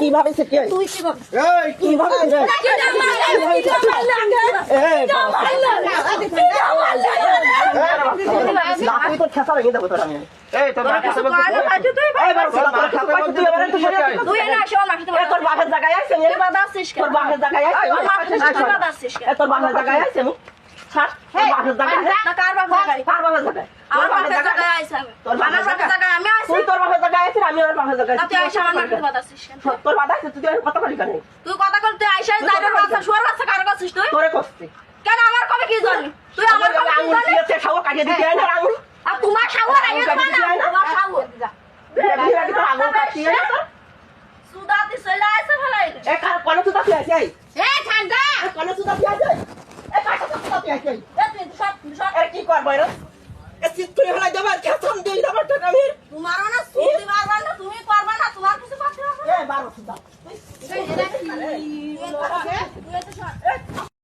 কিভাবে তুই কথা বলতে আইসা যাইবার বাচ্চা শুয়ার বাচ্চা কার কাছিস তুই তোরে করতে কেন আমার কবে কি জানি তুই আমার কবে কি জানি সাগর কাটিয়ে দিতে হয় না আঙুল আর তোমার সাগর আইয়ে তোমার সাগর আঙুল কাটিয়ে না সুদাতি চলে আসে ফলাই এ কোন সুদা কি আছে এ ঠান্ডা কোন সুদা কি আছে এ কাটা সুদা কি আছে এ তুই সব এ কি করব এর এ চিত্রে হলাই যাবার কেমন দিই যাবার তো আমি তোমারও না সুদি মারবা না তুমি করবা না তোমার কিছু করতে হবে এ 12 সুদা